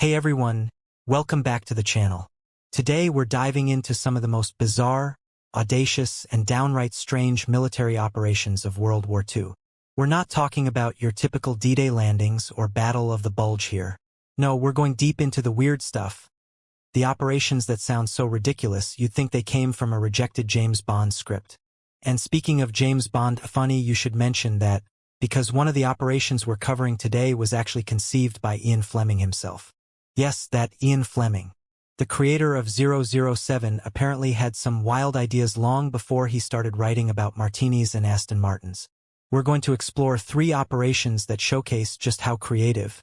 Hey everyone, welcome back to the channel. Today we're diving into some of the most bizarre, audacious, and downright strange military operations of World War II. We're not talking about your typical D-Day landings or Battle of the Bulge here. No, we're going deep into the weird stuff. The operations that sound so ridiculous you'd think they came from a rejected James Bond script. And speaking of James Bond, funny you should mention that, because one of the operations we're covering today was actually conceived by Ian Fleming himself. Yes, that Ian Fleming. The creator of 007 apparently had some wild ideas long before he started writing about martinis and Aston Martins. We're going to explore 3 operations that showcase just how creative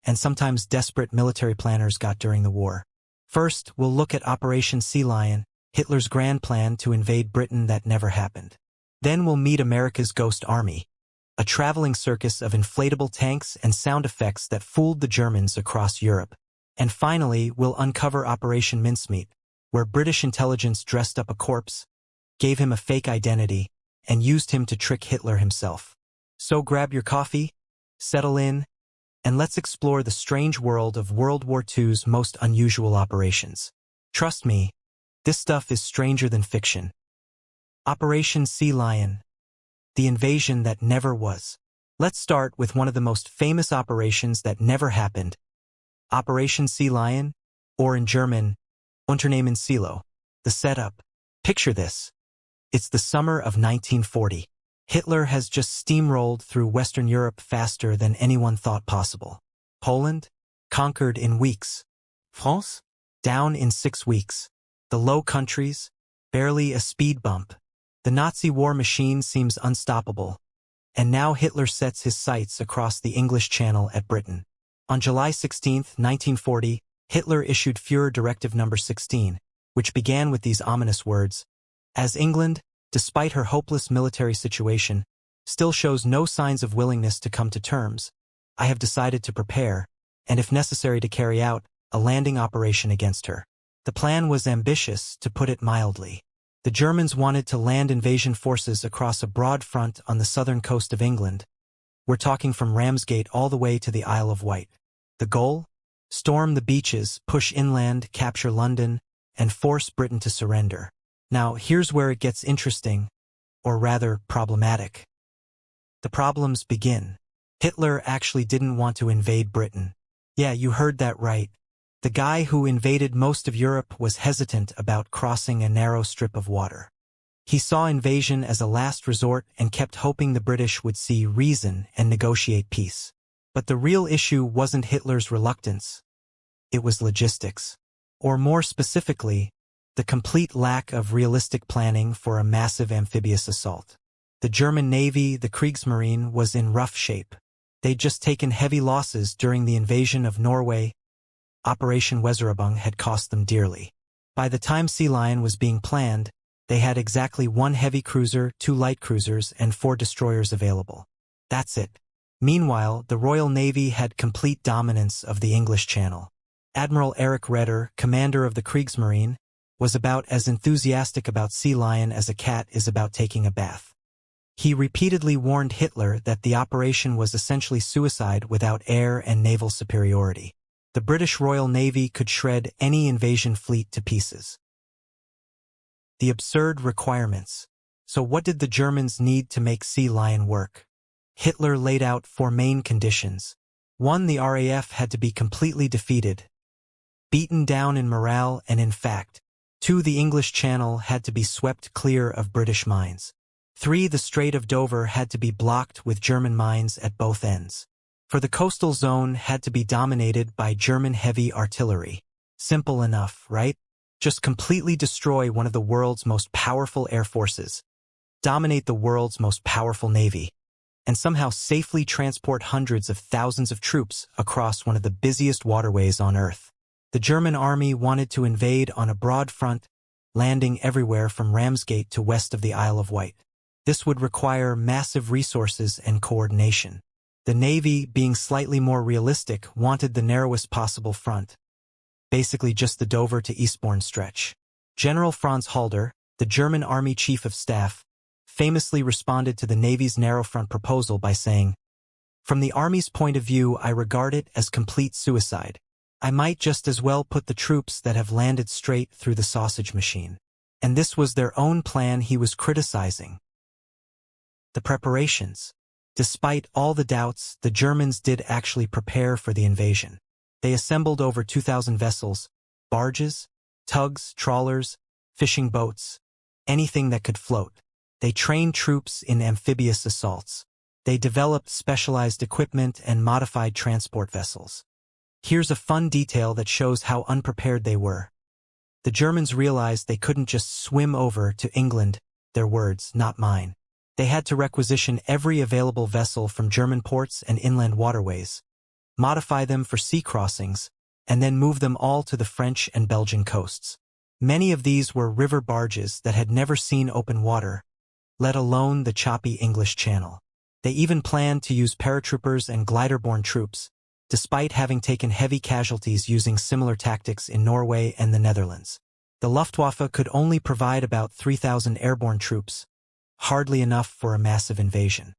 and sometimes desperate military planners got during the war. First, we'll look at Operation Sea Lion, Hitler's grand plan to invade Britain that never happened. Then we'll meet America's Ghost Army, a traveling circus of inflatable tanks and sound effects that fooled the Germans across Europe. And finally, we'll uncover Operation Mincemeat, where British intelligence dressed up a corpse, gave him a fake identity, and used him to trick Hitler himself. So grab your coffee, settle in, and let's explore the strange world of World War II's most unusual operations. Trust me, this stuff is stranger than fiction. Operation Sea Lion, the invasion that never was. Let's start with one of the most famous operations that never happened. Operation Sea Lion, or in German, Unternehmen Silo. The setup. Picture this. It's the summer of 1940. Hitler has just steamrolled through Western Europe faster than anyone thought possible. Poland? Conquered in weeks. France? Down in 6 weeks. The Low Countries? Barely a speed bump. The Nazi war machine seems unstoppable. And now Hitler sets his sights across the English Channel at Britain. On July 16, 1940, Hitler issued Führer Directive No. 16, which began with these ominous words: "As England, despite her hopeless military situation, still shows no signs of willingness to come to terms, I have decided to prepare, and if necessary to carry out, a landing operation against her." The plan was ambitious, to put it mildly. The Germans wanted to land invasion forces across a broad front on the southern coast of England. We're talking from Ramsgate all the way to the Isle of Wight. The goal? Storm the beaches, push inland, capture London, and force Britain to surrender. Now, here's where it gets interesting, or rather problematic. The problems begin. Hitler actually didn't want to invade Britain. Yeah, you heard that right. The guy who invaded most of Europe was hesitant about crossing a narrow strip of water. He saw invasion as a last resort and kept hoping the British would see reason and negotiate peace. But the real issue wasn't Hitler's reluctance. It was logistics. Or more specifically, the complete lack of realistic planning for a massive amphibious assault. The German Navy, the Kriegsmarine, was in rough shape. They'd just taken heavy losses during the invasion of Norway. Operation Weserübung had cost them dearly. By the time Sea Lion was being planned, they had exactly 1 heavy cruiser, 2 light cruisers, and 4 destroyers available. That's it. Meanwhile, the Royal Navy had complete dominance of the English Channel. Admiral Erich Raeder, commander of the Kriegsmarine, was about as enthusiastic about Sea Lion as a cat is about taking a bath. He repeatedly warned Hitler that the operation was essentially suicide without air and naval superiority. The British Royal Navy could shred any invasion fleet to pieces. The absurd requirements. So what did the Germans need to make Sea Lion work? Hitler laid out 4 main conditions. 1. The RAF had to be completely defeated, beaten down in morale and in fact. 2. The English Channel had to be swept clear of British mines. 3. The Strait of Dover had to be blocked with German mines at both ends. For the coastal zone had to be dominated by German heavy artillery. Simple enough, right? Just completely destroy one of the world's most powerful air forces, dominate the world's most powerful navy, and somehow safely transport hundreds of thousands of troops across one of the busiest waterways on Earth. The German army wanted to invade on a broad front, landing everywhere from Ramsgate to west of the Isle of Wight. This would require massive resources and coordination. The Navy, being slightly more realistic, wanted the narrowest possible front, basically just the Dover to Eastbourne stretch. General Franz Halder, the German Army Chief of Staff, famously responded to the Navy's narrow front proposal by saying, "From the Army's point of view, I regard it as complete suicide. I might just as well put the troops that have landed straight through the sausage machine. And this was their own plan he was criticizing. The preparations. Despite all the doubts, the Germans did actually prepare for the invasion. They assembled over 2,000 vessels, barges, tugs, trawlers, fishing boats, anything that could float. They trained troops in amphibious assaults. They developed specialized equipment and modified transport vessels. Here's a fun detail that shows how unprepared they were. The Germans realized they couldn't just swim over to England, their words, not mine. They had to requisition every available vessel from German ports and inland waterways, modify them for sea crossings, and then move them all to the French and Belgian coasts. Many of these were river barges that had never seen open water, let alone the choppy English Channel. They even planned to use paratroopers and glider-borne troops, despite having taken heavy casualties using similar tactics in Norway and the Netherlands. The Luftwaffe could only provide about 3,000 airborne troops, hardly enough for a massive invasion.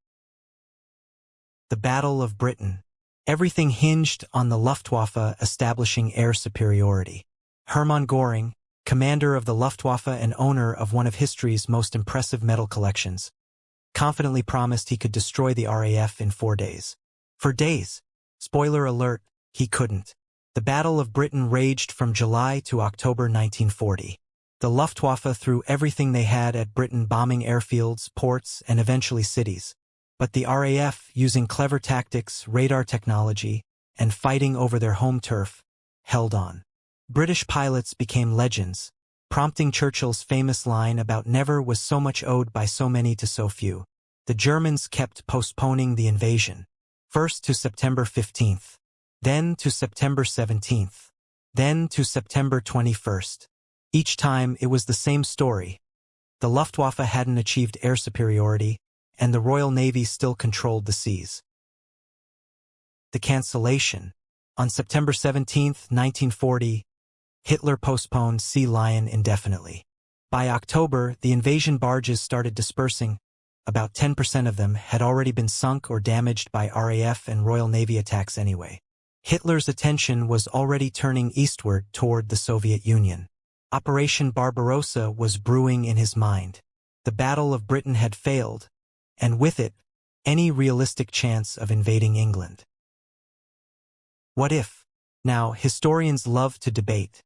The Battle of Britain. Everything hinged on the Luftwaffe establishing air superiority. Hermann Göring, commander of the Luftwaffe and owner of one of history's most impressive medal collections, confidently promised he could destroy the RAF in 4 days. For days. Spoiler alert, he couldn't. The Battle of Britain raged from July to October 1940. The Luftwaffe threw everything they had at Britain, bombing airfields, ports, and eventually cities. But the RAF, using clever tactics, radar technology, and fighting over their home turf, held on. British pilots became legends, prompting Churchill's famous line about never was so much owed by so many to so few. The Germans kept postponing the invasion, first to September 15th, then to September 17th, then to September 21st. Each time it was the same story. The Luftwaffe hadn't achieved air superiority, and the Royal Navy still controlled the seas. The cancellation. On September 17, 1940, Hitler postponed Sea Lion indefinitely. By October, the invasion barges started dispersing. About 10% of them had already been sunk or damaged by RAF and Royal Navy attacks anyway. Hitler's attention was already turning eastward toward the Soviet Union. Operation Barbarossa was brewing in his mind. The Battle of Britain had failed, and with it, any realistic chance of invading England. What if? Now, historians love to debate.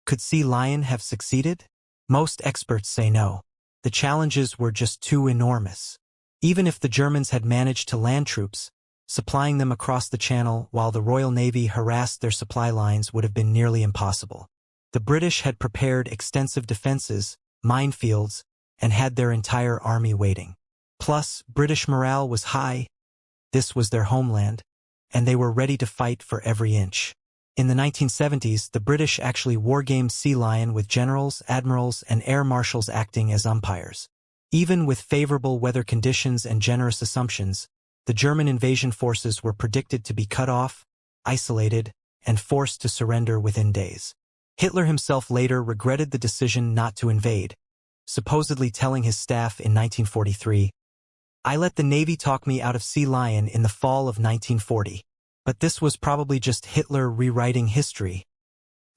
Could Sea Lion have succeeded? Most experts say no. The challenges were just too enormous. Even if the Germans had managed to land troops, supplying them across the Channel while the Royal Navy harassed their supply lines would have been nearly impossible. The British had prepared extensive defenses, minefields, and had their entire army waiting. Plus, British morale was high. This was their homeland, and they were ready to fight for every inch. In the 1970s, the British actually wargamed Sea Lion with generals, admirals, and air marshals acting as umpires. Even with favorable weather conditions and generous assumptions, the German invasion forces were predicted to be cut off, isolated, and forced to surrender within days. Hitler himself later regretted the decision not to invade, supposedly telling his staff in 1943, "I let the Navy talk me out of Sea Lion in the fall of 1940. But this was probably just Hitler rewriting history.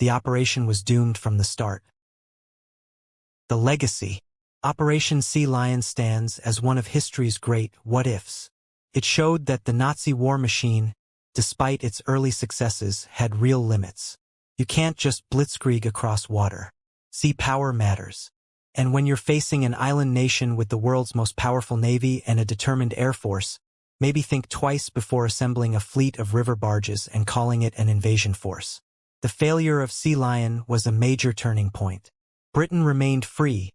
The operation was doomed from the start." The legacy. Operation Sea Lion stands as one of history's great what-ifs. It showed that the Nazi war machine, despite its early successes, had real limits. You can't just blitzkrieg across water. Sea power matters. And when you're facing an island nation with the world's most powerful navy and a determined air force, maybe think twice before assembling a fleet of river barges and calling it an invasion force. The failure of Sea Lion was a major turning point. Britain remained free,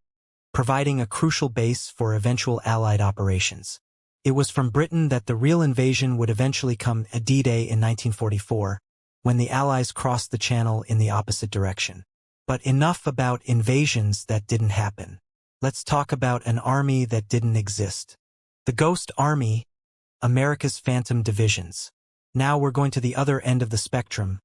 providing a crucial base for eventual Allied operations. It was from Britain that the real invasion would eventually come at D-Day in 1944, when the Allies crossed the Channel in the opposite direction. But enough about invasions that didn't happen. Let's talk about an army that didn't exist. The Ghost Army, America's Phantom Divisions. Now we're going to the other end of the spectrum.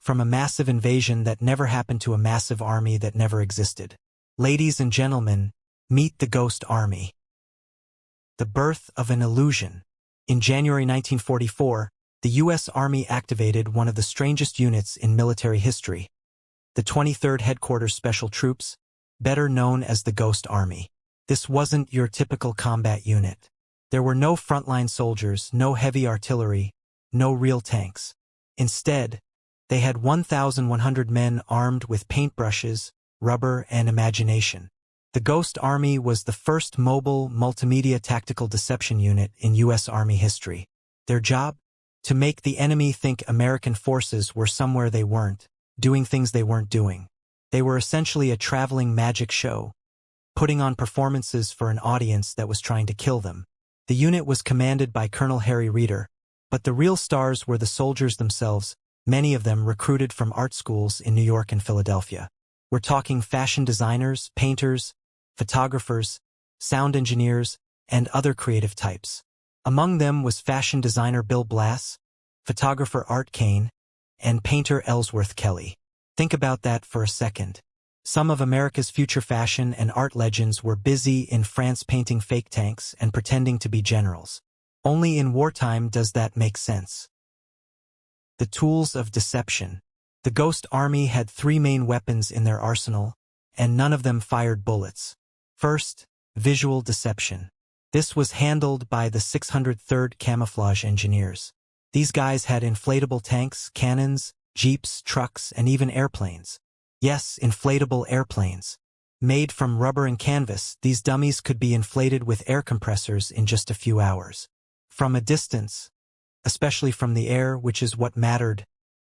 From a massive invasion that never happened to a massive army that never existed. Ladies and gentlemen, meet the Ghost Army. The birth of an illusion. In January 1944, the U.S. Army activated one of the strangest units in military history, the 23rd Headquarters Special Troops, better known as the Ghost Army. This wasn't your typical combat unit. There were no frontline soldiers, no heavy artillery, no real tanks. Instead, they had 1,100 men armed with paintbrushes, rubber, and imagination. The Ghost Army was the first mobile, multimedia tactical deception unit in U.S. Army history. Their job? To make the enemy think American forces were somewhere they weren't, doing things they weren't doing. They were essentially a traveling magic show, putting on performances for an audience that was trying to kill them. The unit was commanded by Colonel Harry Reeder, but the real stars were the soldiers themselves, many of them recruited from art schools in New York and Philadelphia. We're talking fashion designers, painters, photographers, sound engineers, and other creative types. Among them was fashion designer Bill Blass, photographer Art Kane, and painter Ellsworth Kelly. Think about that for a second. Some of America's future fashion and art legends were busy in France painting fake tanks and pretending to be generals. Only in wartime does that make sense. The tools of deception. The Ghost Army had three main weapons in their arsenal, and none of them fired bullets. First, visual deception. This was handled by the 603rd Camouflage Engineers. These guys had inflatable tanks, cannons, jeeps, trucks, and even airplanes. Yes, inflatable airplanes. Made from rubber and canvas, these dummies could be inflated with air compressors in just a few hours. From a distance, especially from the air, which is what mattered,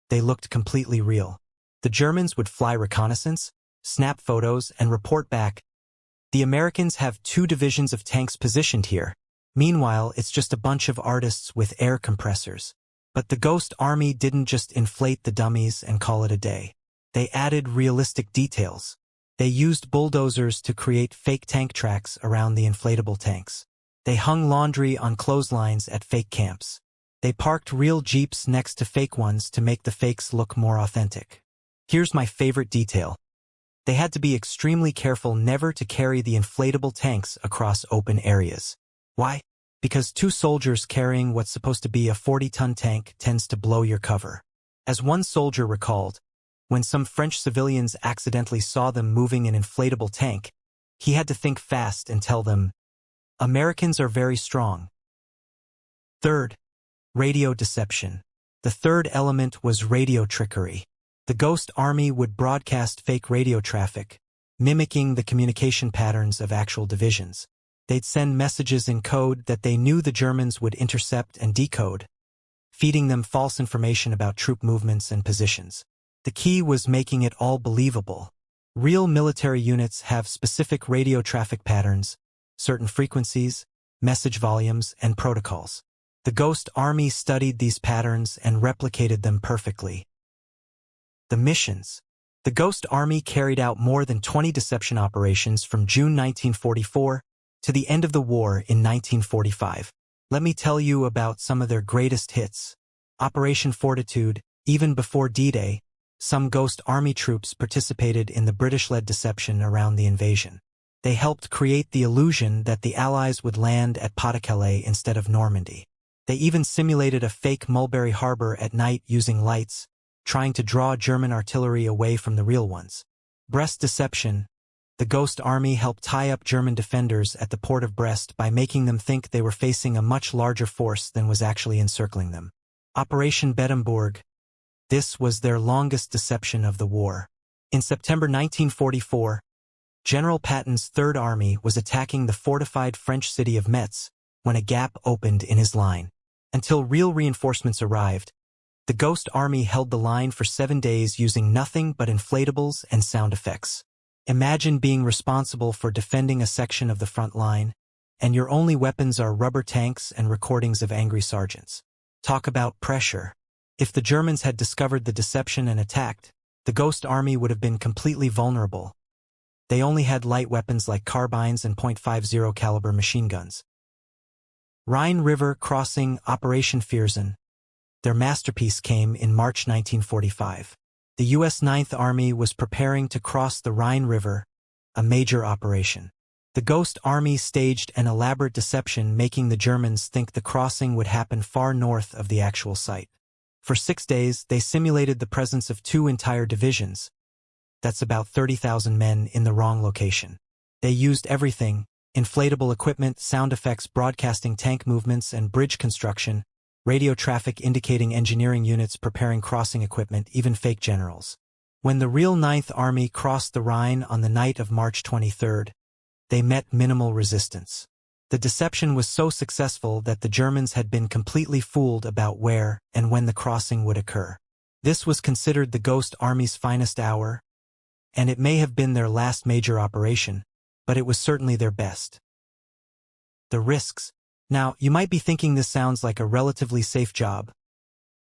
they looked completely real. The Germans would fly reconnaissance, snap photos, and report back. The Americans have 2 divisions of tanks positioned here. Meanwhile, it's just a bunch of artists with air compressors. But the Ghost Army didn't just inflate the dummies and call it a day. They added realistic details. They used bulldozers to create fake tank tracks around the inflatable tanks. They hung laundry on clotheslines at fake camps. They parked real jeeps next to fake ones to make the fakes look more authentic. Here's my favorite detail. They had to be extremely careful never to carry the inflatable tanks across open areas. Why? Because 2 soldiers carrying what's supposed to be a 40-ton tank tends to blow your cover. As one soldier recalled, when some French civilians accidentally saw them moving an inflatable tank, he had to think fast and tell them, "Americans are very strong." Third, radio deception. The third element was radio trickery. The Ghost Army would broadcast fake radio traffic, mimicking the communication patterns of actual divisions. They'd send messages in code that they knew the Germans would intercept and decode, feeding them false information about troop movements and positions. The key was making it all believable. Real military units have specific radio traffic patterns, certain frequencies, message volumes, and protocols. The Ghost Army studied these patterns and replicated them perfectly. The missions. The Ghost Army carried out more than 20 deception operations from June 1944 to the end of the war in 1945. Let me tell you about some of their greatest hits. Operation Fortitude. Even before D-Day, some Ghost Army troops participated in the British-led deception around the invasion. They helped create the illusion that the Allies would land at Pas-de-Calais instead of Normandy. They even simulated a fake Mulberry Harbor at night using lights, trying to draw German artillery away from the real ones. Brest deception. The Ghost Army helped tie up German defenders at the port of Brest by making them think they were facing a much larger force than was actually encircling them. Operation Bedembourg. This was their longest deception of the war. In September 1944, General Patton's Third Army was attacking the fortified French city of Metz when a gap opened in his line. Until real reinforcements arrived, the Ghost Army held the line for 7 days using nothing but inflatables and sound effects. Imagine being responsible for defending a section of the front line, and your only weapons are rubber tanks and recordings of angry sergeants. Talk about pressure. If the Germans had discovered the deception and attacked, the Ghost Army would have been completely vulnerable. They only had light weapons like carbines and .50 caliber machine guns. Rhine River Crossing Operation Viersen. Their masterpiece came in March 1945. The U.S. Ninth Army was preparing to cross the Rhine River, a major operation. The Ghost Army staged an elaborate deception, making the Germans think the crossing would happen far north of the actual site. For 6 days, they simulated the presence of 2 entire divisions. That's about 30,000 men in the wrong location. They used everything: inflatable equipment, sound effects, broadcasting tank movements and bridge construction, radio traffic indicating engineering units preparing crossing equipment, even fake generals. When the real Ninth Army crossed the Rhine on the night of March 23rd, they met minimal resistance. The deception was so successful that the Germans had been completely fooled about where and when the crossing would occur. This was considered the Ghost Army's finest hour, and it may have been their last major operation, but it was certainly their best. The risks. Now, you might be thinking this sounds like a relatively safe job.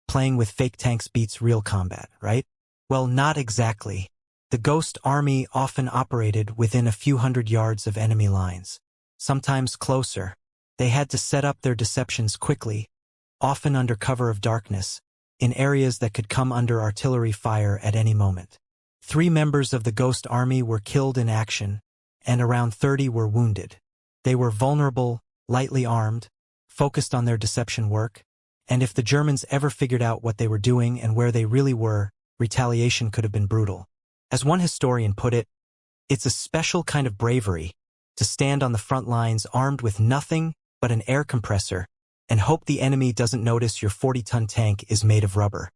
Playing with fake tanks beats real combat, right? Well, not exactly. The Ghost Army often operated within a few hundred yards of enemy lines, sometimes closer. They had to set up their deceptions quickly, often under cover of darkness, in areas that could come under artillery fire at any moment. 3 members of the Ghost Army were killed in action, and around 30 were wounded. They were vulnerable, lightly armed, focused on their deception work, and if the Germans ever figured out what they were doing and where they really were, retaliation could have been brutal. As one historian put it, it's a special kind of bravery to stand on the front lines armed with nothing but an air compressor and hope the enemy doesn't notice your 40-ton tank is made of rubber.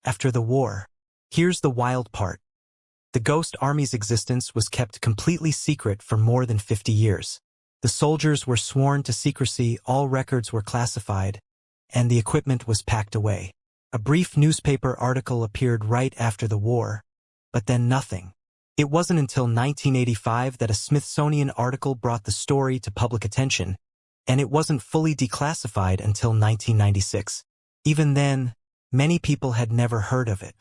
After the war, here's the wild part. The Ghost Army's existence was kept completely secret for more than 50 years. The soldiers were sworn to secrecy, all records were classified, and the equipment was packed away. A brief newspaper article appeared right after the war, but then nothing. It wasn't until 1985 that a Smithsonian article brought the story to public attention, and it wasn't fully declassified until 1996. Even then, many people had never heard of it.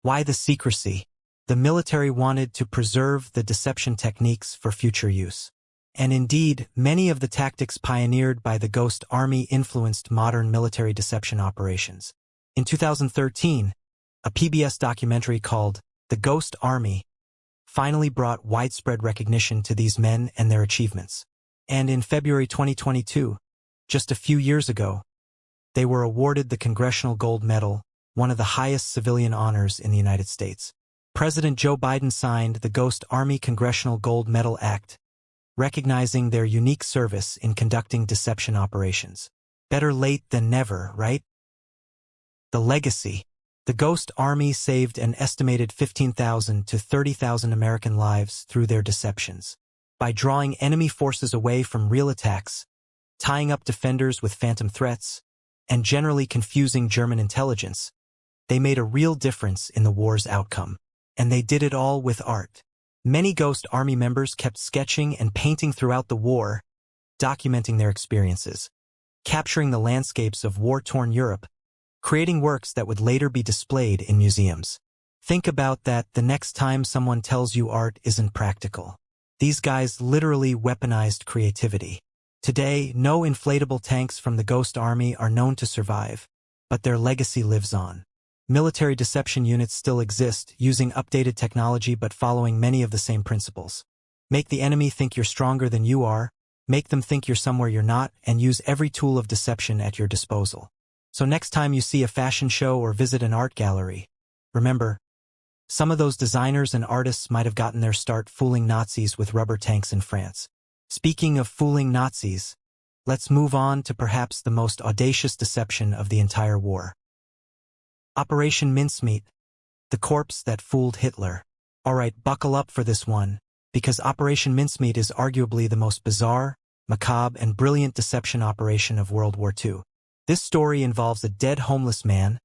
Why the secrecy? The military wanted to preserve the deception techniques for future use. And indeed, many of the tactics pioneered by the Ghost Army influenced modern military deception operations. In 2013, a PBS documentary called The Ghost Army finally brought widespread recognition to these men and their achievements. And in February 2022, just a few years ago, they were awarded the Congressional Gold Medal, one of the highest civilian honors in the United States. President Joe Biden signed the Ghost Army Congressional Gold Medal Act, recognizing their unique service in conducting deception operations. Better late than never, right? The legacy. The Ghost Army saved an estimated 15,000 to 30,000 American lives through their deceptions. By drawing enemy forces away from real attacks, tying up defenders with phantom threats, and generally confusing German intelligence, they made a real difference in the war's outcome. And they did it all with art. Many Ghost Army members kept sketching and painting throughout the war, documenting their experiences, capturing the landscapes of war-torn Europe, creating works that would later be displayed in museums. Think about that the next time someone tells you art isn't practical. These guys literally weaponized creativity. Today, no inflatable tanks from the Ghost Army are known to survive, but their legacy lives on. Military deception units still exist, using updated technology but following many of the same principles. Make the enemy think you're stronger than you are, make them think you're somewhere you're not, and use every tool of deception at your disposal. So next time you see a fashion show or visit an art gallery, remember, some of those designers and artists might have gotten their start fooling Nazis with rubber tanks in France. Speaking of fooling Nazis, let's move on to perhaps the most audacious deception of the entire war. Operation Mincemeat, the corpse that fooled Hitler. Alright, buckle up for this one, because Operation Mincemeat is arguably the most bizarre, macabre, and brilliant deception operation of World War II. This story involves a dead homeless man,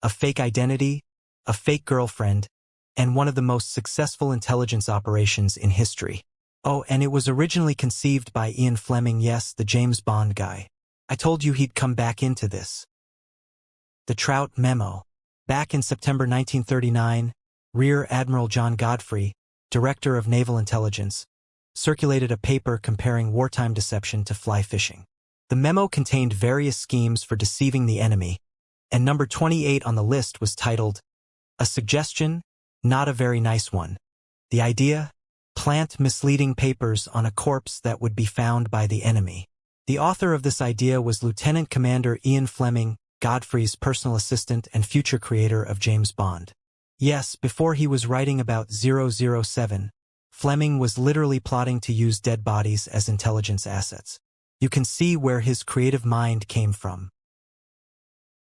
a fake identity, a fake girlfriend, and one of the most successful intelligence operations in history. Oh, and it was originally conceived by Ian Fleming, yes, the James Bond guy. I told you he'd come back into this. The Trout Memo. Back in September 1939, Rear Admiral John Godfrey, Director of Naval Intelligence, circulated a paper comparing wartime deception to fly fishing. The memo contained various schemes for deceiving the enemy, and number 28 on the list was titled, "A Suggestion, Not a Very Nice One." The idea? plant misleading papers on a corpse that would be found by the enemy. The author of this idea was Lieutenant Commander Ian Fleming, Godfrey's personal assistant and future creator of James Bond. Yes, before he was writing about 007, Fleming was literally plotting to use dead bodies as intelligence assets. You can see where his creative mind came from.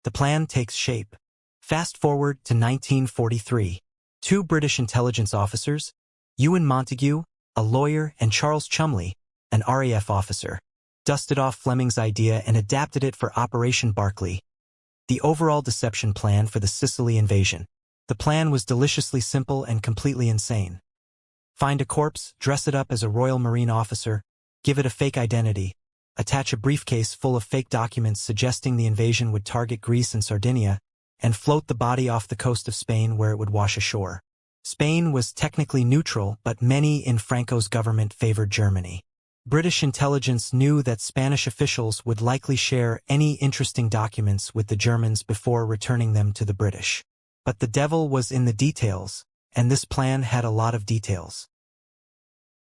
The plan takes shape. Fast forward to 1943. Two British intelligence officers, Ewan Montague, a lawyer, and Charles Chumley, an RAF officer, dusted off Fleming's idea and adapted it for Operation Barclay, the overall deception plan for the Sicily invasion. The plan was deliciously simple and completely insane. Find a corpse, dress it up as a Royal Marine officer, give it a fake identity, attach a briefcase full of fake documents suggesting the invasion would target Greece and Sardinia, and float the body off the coast of Spain where it would wash ashore. Spain was technically neutral, but many in Franco's government favored Germany. British intelligence knew that Spanish officials would likely share any interesting documents with the Germans before returning them to the British. But the devil was in the details, and this plan had a lot of details.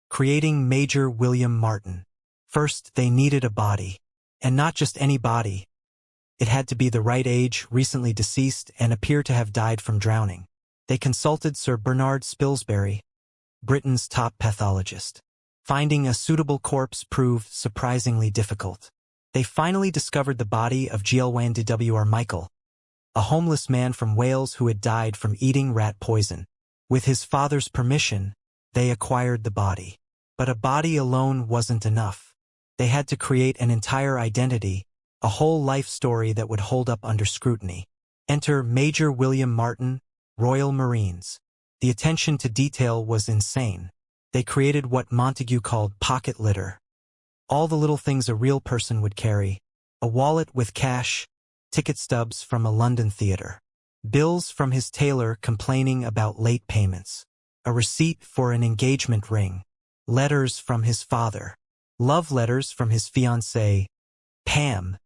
Creating Major William Martin. First, they needed a body. And not just any body. It had to be the right age, recently deceased, and appear to have died from drowning. They consulted Sir Bernard Spilsbury, Britain's top pathologist. Finding a suitable corpse proved surprisingly difficult. They finally discovered the body of Gilwain de W.R. Michael, a homeless man from Wales who had died from eating rat poison. With his father's permission, they acquired the body. But a body alone wasn't enough. They had to create an entire identity, a whole life story that would hold up under scrutiny. Enter Major William Martin, Royal Marines. The attention to detail was insane. They created what Montague called pocket litter. All the little things a real person would carry. A wallet with cash, ticket stubs from a London theatre, bills from his tailor complaining about late payments, a receipt for an engagement ring, letters from his father, love letters from his fiancée, Pam,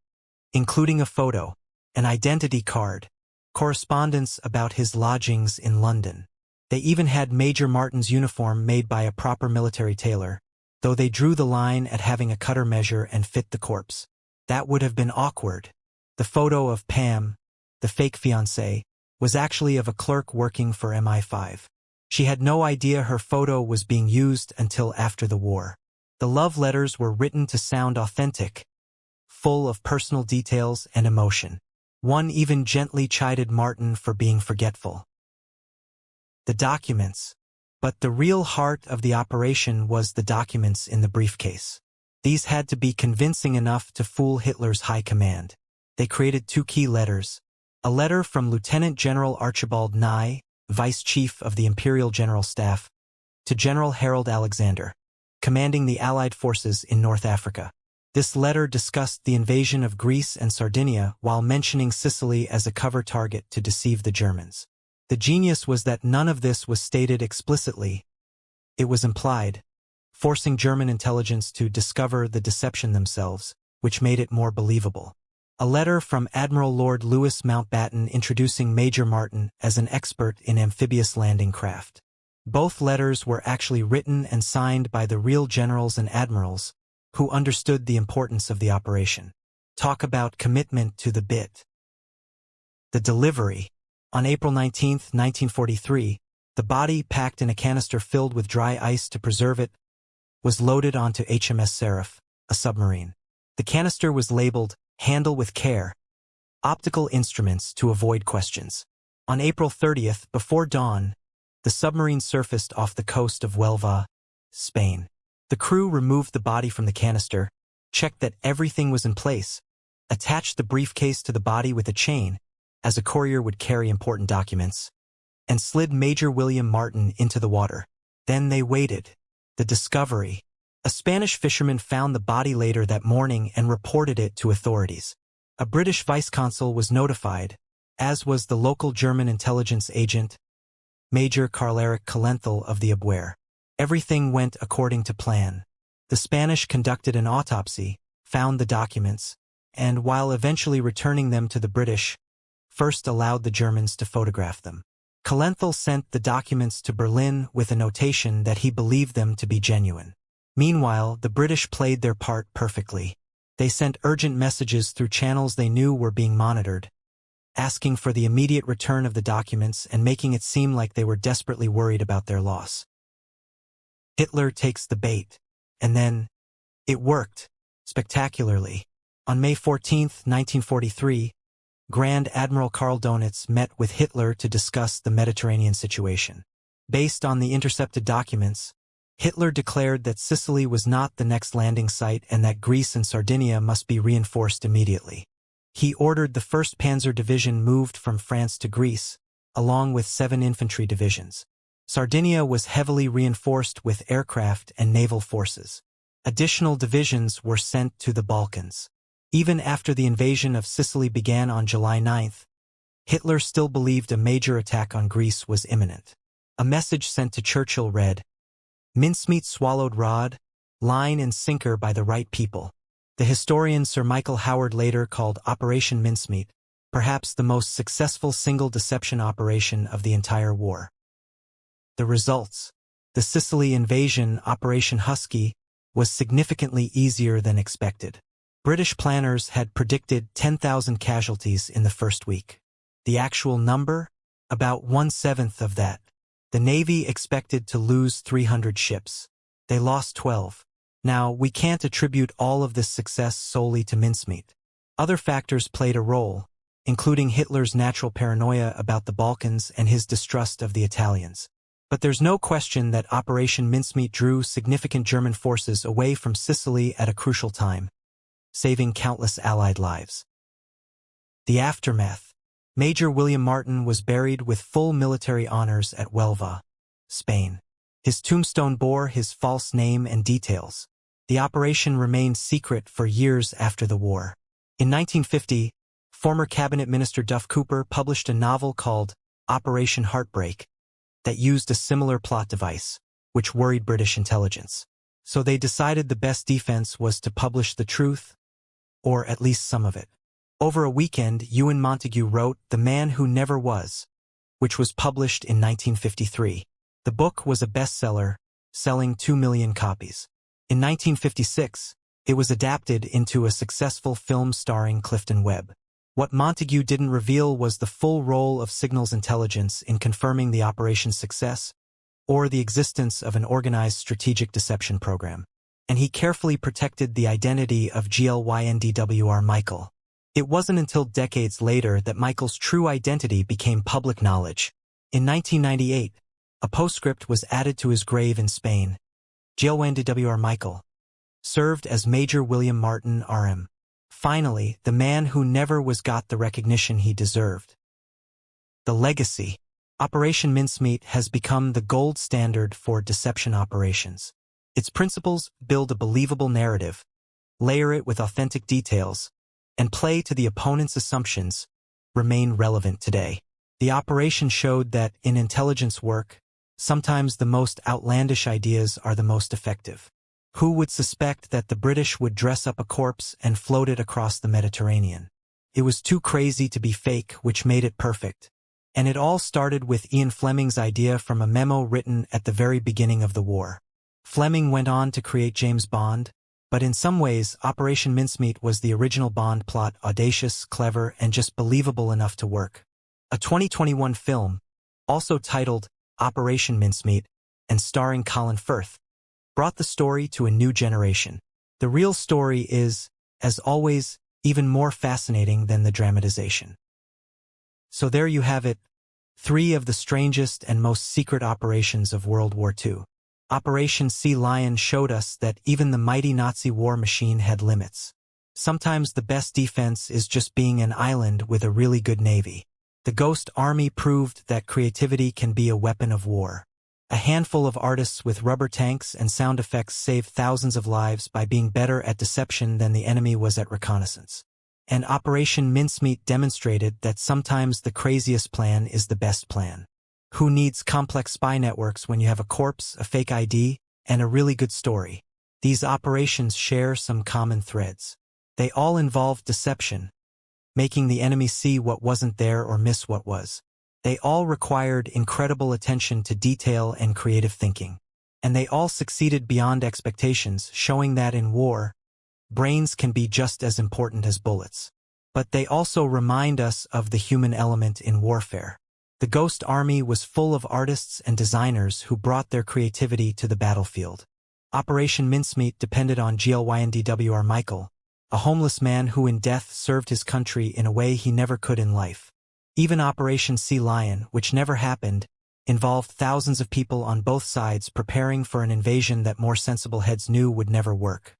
including a photo, an identity card, correspondence about his lodgings in London. They even had Major Martin's uniform made by a proper military tailor, though they drew the line at having a cutter measure and fit the corpse. That would have been awkward. The photo of Pam, the fake fiancée, was actually of a clerk working for MI5. She had no idea her photo was being used until after the war. The love letters were written to sound authentic, full of personal details and emotion. One even gently chided Martin for being forgetful. The documents. But the real heart of the operation was the documents in the briefcase. These had to be convincing enough to fool Hitler's high command. They created two key letters. A letter from Lieutenant General Archibald Nye, Vice Chief of the Imperial General Staff, to General Harold Alexander, commanding the Allied forces in North Africa. This letter discussed the invasion of Greece and Sardinia while mentioning Sicily as a cover target to deceive the Germans. The genius was that none of this was stated explicitly. It was implied, forcing German intelligence to discover the deception themselves, which made it more believable. A letter from Admiral Lord Louis Mountbatten introducing Major Martin as an expert in amphibious landing craft. Both letters were actually written and signed by the real generals and admirals, who understood the importance of the operation. Talk about commitment to the bit. The delivery. On April 19, 1943, the body, packed in a canister filled with dry ice to preserve it, was loaded onto HMS Seraph, a submarine. The canister was labeled, "Handle with care. Optical instruments to avoid questions." On April 30th, before dawn, the submarine surfaced off the coast of Huelva, Spain. The crew removed the body from the canister, checked that everything was in place, attached the briefcase to the body with a chain, as a courier would carry important documents, and slid Major William Martin into the water. Then they waited. The discovery. A Spanish fisherman found the body later that morning and reported it to authorities. A British vice-consul was notified, as was the local German intelligence agent, Major Karl-Erich Kalenthal of the Abwehr. Everything went according to plan. The Spanish conducted an autopsy, found the documents, and while eventually returning them to the British, first allowed the Germans to photograph them. Kalenthal sent the documents to Berlin with a notation that he believed them to be genuine. Meanwhile, the British played their part perfectly. They sent urgent messages through channels they knew were being monitored, asking for the immediate return of the documents and making it seem like they were desperately worried about their loss. Hitler takes the bait. And then, it worked, spectacularly. On May 14, 1943, Grand Admiral Karl Donitz met with Hitler to discuss the Mediterranean situation. Based on the intercepted documents, Hitler declared that Sicily was not the next landing site and that Greece and Sardinia must be reinforced immediately. He ordered the 1st Panzer Division moved from France to Greece, along with 7 infantry divisions. Sardinia was heavily reinforced with aircraft and naval forces. Additional divisions were sent to the Balkans. Even after the invasion of Sicily began on July 9, Hitler still believed a major attack on Greece was imminent. A message sent to Churchill read, "Mincemeat swallowed rod, line and sinker by the right people." The historian Sir Michael Howard later called Operation Mincemeat, perhaps the most successful single deception operation of the entire war. The results. The Sicily invasion, Operation Husky, was significantly easier than expected. British planners had predicted 10,000 casualties in the first week. The actual number? About 1/7 of that. The Navy expected to lose 300 ships. They lost 12. Now, we can't attribute all of this success solely to mincemeat. Other factors played a role, including Hitler's natural paranoia about the Balkans and his distrust of the Italians. But there's no question that Operation Mincemeat drew significant German forces away from Sicily at a crucial time, saving countless Allied lives. The aftermath. Major William Martin was buried with full military honors at Huelva, Spain. His tombstone bore his false name and details. The operation remained secret for years after the war. In 1950, former Cabinet Minister Duff Cooper published a novel called Operation Heartbreak that used a similar plot device, which worried British intelligence. So they decided the best defense was to publish the truth, or at least some of it. Over a weekend, Ewan Montague wrote The Man Who Never Was, which was published in 1953. The book was a bestseller, selling 2 million copies. In 1956, it was adapted into a successful film starring Clifton Webb. What Montague didn't reveal was the full role of signals intelligence in confirming the operation's success, or the existence of an organized strategic deception program. And he carefully protected the identity of GLYNDWR Michael. It wasn't until decades later that Michael's true identity became public knowledge. In 1998, a postscript was added to his grave in Spain. GLYNDWR Michael served as Major William Martin RM. Finally, the man who never was got the recognition he deserved. The legacy. Operation Mincemeat has become the gold standard for deception operations. Its principles: build a believable narrative, layer it with authentic details, and play to the opponent's assumptions, remain relevant today. The operation showed that, in intelligence work, sometimes the most outlandish ideas are the most effective. Who would suspect that the British would dress up a corpse and float it across the Mediterranean? It was too crazy to be fake, which made it perfect. And it all started with Ian Fleming's idea from a memo written at the very beginning of the war. Fleming went on to create James Bond, but in some ways, Operation Mincemeat was the original Bond plot, audacious, clever, and just believable enough to work. A 2021 film, also titled Operation Mincemeat and starring Colin Firth, brought the story to a new generation. The real story is, as always, even more fascinating than the dramatization. So there you have it, 3 of the strangest and most secret operations of World War II. Operation Sea Lion showed us that even the mighty Nazi war machine had limits. Sometimes the best defense is just being an island with a really good navy. The Ghost Army proved that creativity can be a weapon of war. A handful of artists with rubber tanks and sound effects saved thousands of lives by being better at deception than the enemy was at reconnaissance. And Operation Mincemeat demonstrated that sometimes the craziest plan is the best plan. Who needs complex spy networks when you have a corpse, a fake ID, and a really good story? These operations share some common threads. They all involve deception, making the enemy see what wasn't there or miss what was. They all required incredible attention to detail and creative thinking. And they all succeeded beyond expectations, showing that in war, brains can be just as important as bullets. But they also remind us of the human element in warfare. The Ghost Army was full of artists and designers who brought their creativity to the battlefield. Operation Mincemeat depended on Glynndwr Michael, a homeless man who in death served his country in a way he never could in life. Even Operation Sea Lion, which never happened, involved thousands of people on both sides preparing for an invasion that more sensible heads knew would never work.